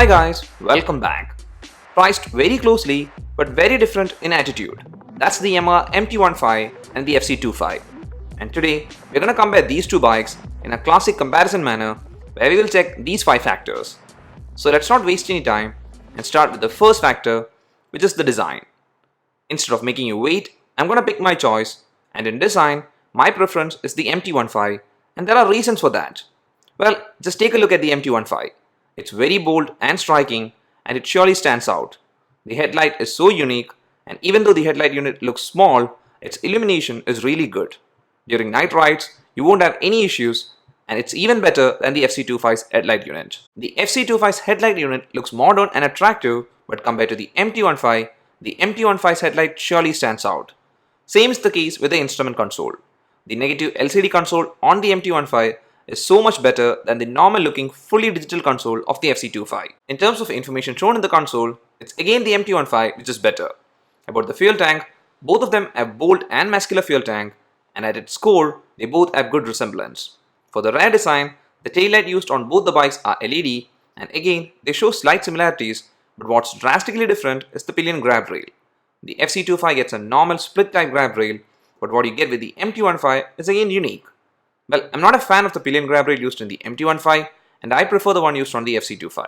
Hi guys, welcome back. Priced very closely but very different in attitude. That's the Yamaha MT-15 and the FZ25. And today we're gonna compare these two bikes in a classic comparison manner where we will check these 5 factors. So let's not waste any time and start with the first factor, which is the design. Instead of making you wait, I'm gonna pick my choice, and in design, my preference is the MT-15, and there are reasons for that. Well, just take a look at the MT-15. It's very bold and striking, and it surely stands out. The headlight is so unique, and even though the headlight unit looks small, its illumination is really good. During night rides, you won't have any issues, and it's even better than the FZ25's headlight unit. The FZ25's headlight unit looks modern and attractive, but compared to the MT-15, the MT-15's headlight surely stands out. Same is the case with the instrument console. The negative LCD console on the MT-15 is so much better than the normal looking fully digital console of the FZ25. In terms of information shown in the console, it's again the MT-15 which is better. About the fuel tank, both of them have bold and muscular fuel tank, and at its core, they both have good resemblance. For the rear design, the taillight used on both the bikes are LED, and again, they show slight similarities, but what's drastically different is the pillion grab rail. The FZ25 gets a normal split type grab rail, but what you get with the MT-15 is again unique. Well, I'm not a fan of the pillion grab rail used in the MT-15, and I prefer the one used on the FZ25.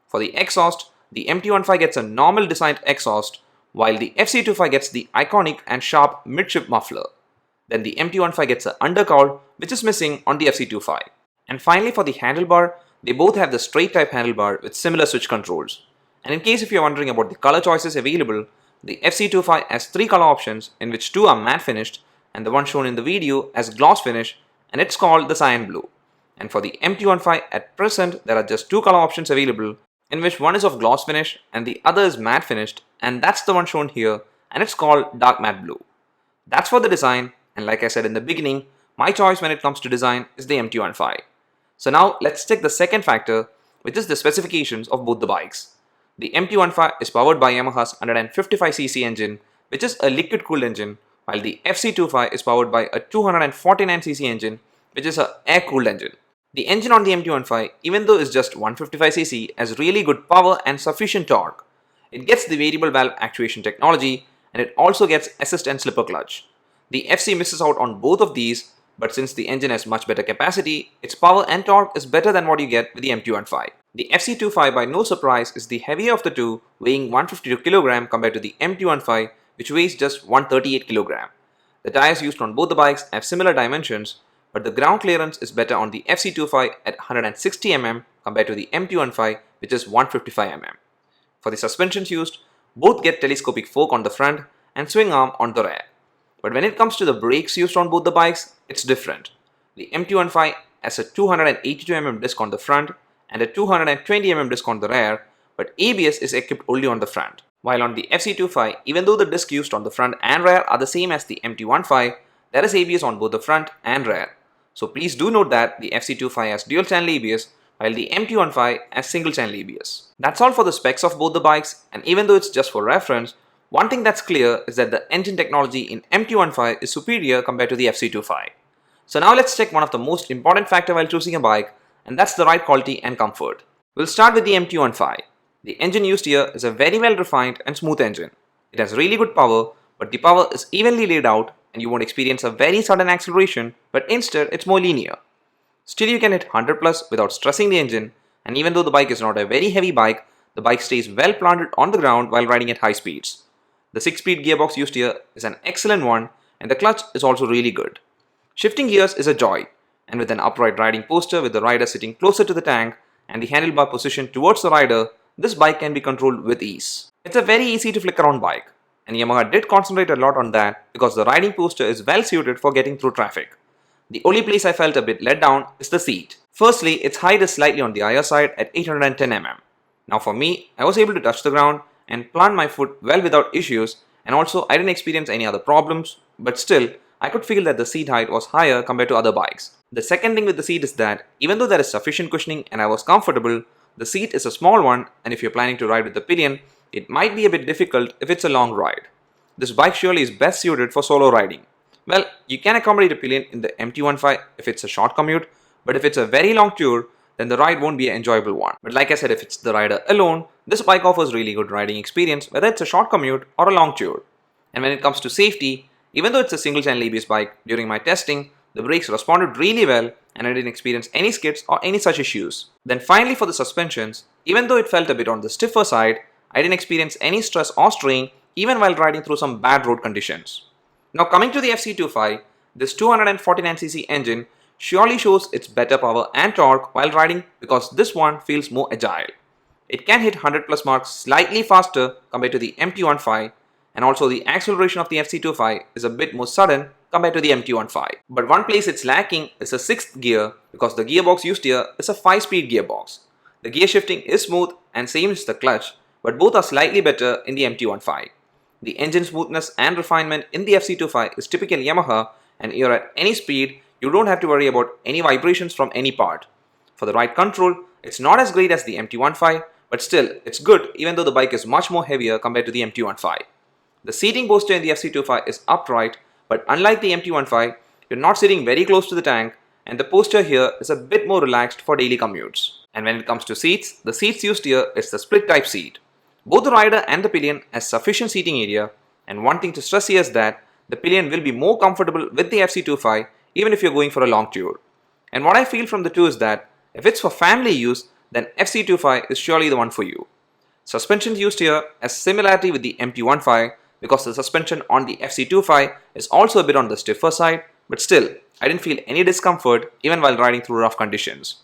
For the exhaust, the MT-15 gets a normal designed exhaust, while the FZ25 gets the iconic and sharp midship muffler. Then the MT-15 gets an undercowl, which is missing on the FZ25. And finally for the handlebar, they both have the straight type handlebar with similar switch controls. And in case if you're wondering about the color choices available, the FZ25 has 3 color options in which 2 are matte finished, and the one shown in the video has gloss finish, and it's called the cyan blue. And for the MT-15 at present, there are just 2 color options available, in which one is of gloss finish and the other is matte finished, and that's the one shown here, and it's called dark matte blue. That's for the design, and like I said in the beginning, my choice when it comes to design is the MT-15. So now let's check the second factor, which is the specifications of both the bikes. The MT-15 is powered by Yamaha's 155cc engine, which is a liquid cooled engine, while the FZ25 is powered by a 249cc engine, which is an air cooled engine. The engine on the MT-15, even though it's just 155cc, has really good power and sufficient torque. It gets the variable valve actuation technology, and it also gets assist and slipper clutch. The FC misses out on both of these, but since the engine has much better capacity, its power and torque is better than what you get with the MT-15. The FZ25 by no surprise is the heavier of the two, weighing 152 kg compared to the MT-15, which weighs just 138 kg. The tires used on both the bikes have similar dimensions, but the ground clearance is better on the FZ25 at 160 mm compared to the MT-15, which is 155 mm. For the suspensions used, both get telescopic fork on the front and swing arm on the rear. But when it comes to the brakes used on both the bikes, it's different. The MT-15 has a 282 mm disc on the front and a 220 mm disc on the rear, but ABS is equipped only on the front. While on the FZ25, even though the disc used on the front and rear are the same as the MT-15, there is ABS on both the front and rear. So please do note that the FZ25 has dual channel ABS, while the MT-15 has single channel ABS. That's all for the specs of both the bikes, and even though it's just for reference, one thing that's clear is that the engine technology in MT-15 is superior compared to the FZ25. So now let's check one of the most important factors while choosing a bike, and that's the ride quality and comfort. We'll start with the MT-15. The engine used here is a very well refined and smooth engine. It has really good power, but the power is evenly laid out and you won't experience a very sudden acceleration, but instead it's more linear. Still you can hit 100 plus without stressing the engine, and even though the bike is not a very heavy bike, the bike stays well planted on the ground while riding at high speeds. The 6-speed gearbox used here is an excellent one, and the clutch is also really good. Shifting gears is a joy, and with an upright riding posture with the rider sitting closer to the tank and the handlebar positioned towards the rider, this bike can be controlled with ease. It's a very easy to flick around bike, and Yamaha did concentrate a lot on that because the riding posture is well suited for getting through traffic. The only place I felt a bit let down is the seat. Firstly, its height is slightly on the higher side at 810 mm. Now for me, I was able to touch the ground and plant my foot well without issues, and also I didn't experience any other problems, but still, I could feel that the seat height was higher compared to other bikes. The second thing with the seat is that even though there is sufficient cushioning and I was comfortable, the seat is a small one, and if you're planning to ride with the pillion, it might be a bit difficult if it's a long ride. This bike surely is best suited for solo riding. Well, you can accommodate a pillion in the MT-15 if it's a short commute, but if it's a very long tour, then the ride won't be an enjoyable one. But like I said, if it's the rider alone, this bike offers really good riding experience, whether it's a short commute or a long tour. And when it comes to safety, even though it's a single channel ABS bike, during my testing, the brakes responded really well and I didn't experience any skids or any such issues. Then finally for the suspensions, even though it felt a bit on the stiffer side, I didn't experience any stress or strain even while riding through some bad road conditions. Now coming to the FC25, this 249cc engine surely shows its better power and torque while riding because this one feels more agile. It can hit 100 plus marks slightly faster compared to the MT-15, and also the acceleration of the FC25 is a bit more sudden compared to the MT-15. But one place it's lacking is the 6th gear because the gearbox used here is a 5-speed gearbox. The gear shifting is smooth and same is the clutch, but both are slightly better in the MT-15. The engine smoothness and refinement in the FC25 is typical Yamaha, and you're at any speed, you don't have to worry about any vibrations from any part. For the ride control, it's not as great as the MT-15, but still, it's good even though the bike is much more heavier compared to the MT-15. The seating posture in the FC25 is upright, but unlike the MT-15, you're not sitting very close to the tank, and the posture here is a bit more relaxed for daily commutes. And when it comes to seats, the seats used here is the split type seat. Both the rider and the pillion has sufficient seating area, and one thing to stress here is that the pillion will be more comfortable with the FC25 even if you're going for a long tour. And what I feel from the two is that if it's for family use, then FC25 is surely the one for you. Suspension used here has similarity with the MT-15 because the suspension on the FC25 is also a bit on the stiffer side, but still, I didn't feel any discomfort even while riding through rough conditions.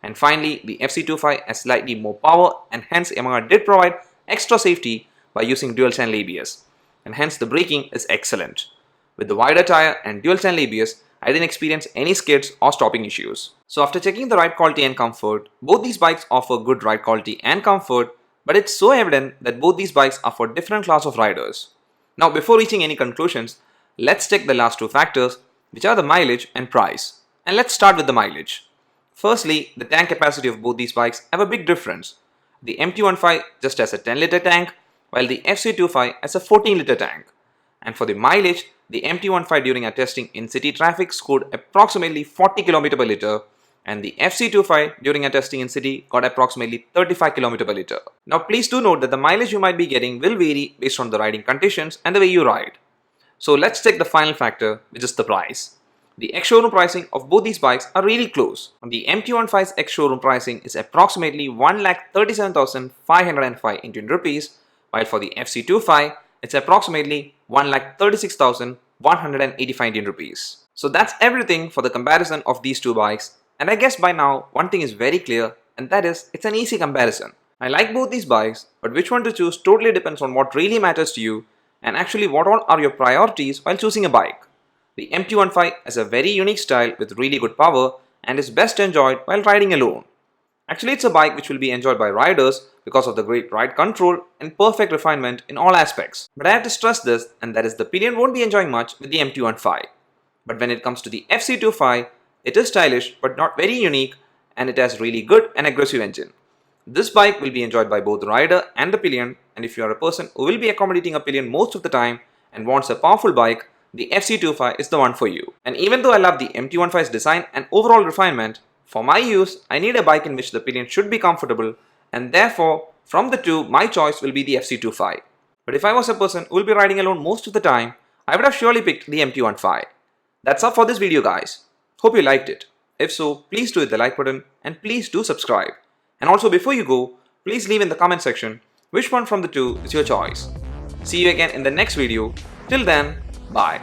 And finally, the FC25 has slightly more power, and hence Yamaha did provide extra safety by using dual channel ABS, and hence the braking is excellent. With the wider tire and dual channel ABS, I didn't experience any skids or stopping issues. So after checking the ride quality and comfort, both these bikes offer good ride quality and comfort, but it's so evident that both these bikes are for different class of riders. Now before reaching any conclusions, let's check the last two factors, which are the mileage and price. And let's start with the mileage. Firstly, the tank capacity of both these bikes have a big difference. The MT-15 just has a 10-liter tank, while the FC25 has a 14-liter tank. And for the mileage, the MT-15 during our testing in city traffic scored approximately 40 km per liter, and the FC25 during our testing in city got approximately 35 km per liter. Now please do note that the mileage you might be getting will vary based on the riding conditions and the way you ride. So let's check the final factor, which is the price. The ex-showroom pricing of both these bikes are really close. The MT-15's ex-showroom pricing is approximately 1,37,505 Indian rupees, while for the FC25, it's approximately 1,36,185 Indian rupees. So that's everything for the comparison of these two bikes, and I guess by now one thing is very clear, and that is it's an easy comparison. I like both these bikes, but which one to choose totally depends on what really matters to you and actually what all are your priorities while choosing a bike. The MT-15 has a very unique style with really good power and is best enjoyed while riding alone. Actually, it's a bike which will be enjoyed by riders because of the great ride control and perfect refinement in all aspects. But I have to stress this, and that is the pillion won't be enjoying much with the MT-15. But when it comes to the FC25, it is stylish but not very unique, and it has really good and aggressive engine. This bike will be enjoyed by both the rider and the pillion, and if you are a person who will be accommodating a pillion most of the time and wants a powerful bike, the FC25 is the one for you. And even though I love the MT-15's design and overall refinement, for my use, I need a bike in which the pillion should be comfortable, and therefore, from the two, my choice will be the FC25. But if I was a person who will be riding alone most of the time, I would have surely picked the MT-15. That's all for this video, guys. Hope you liked it. If so, please do hit the like button and please do subscribe. And also before you go, please leave in the comment section which one from the two is your choice. See you again in the next video. Till then, bye.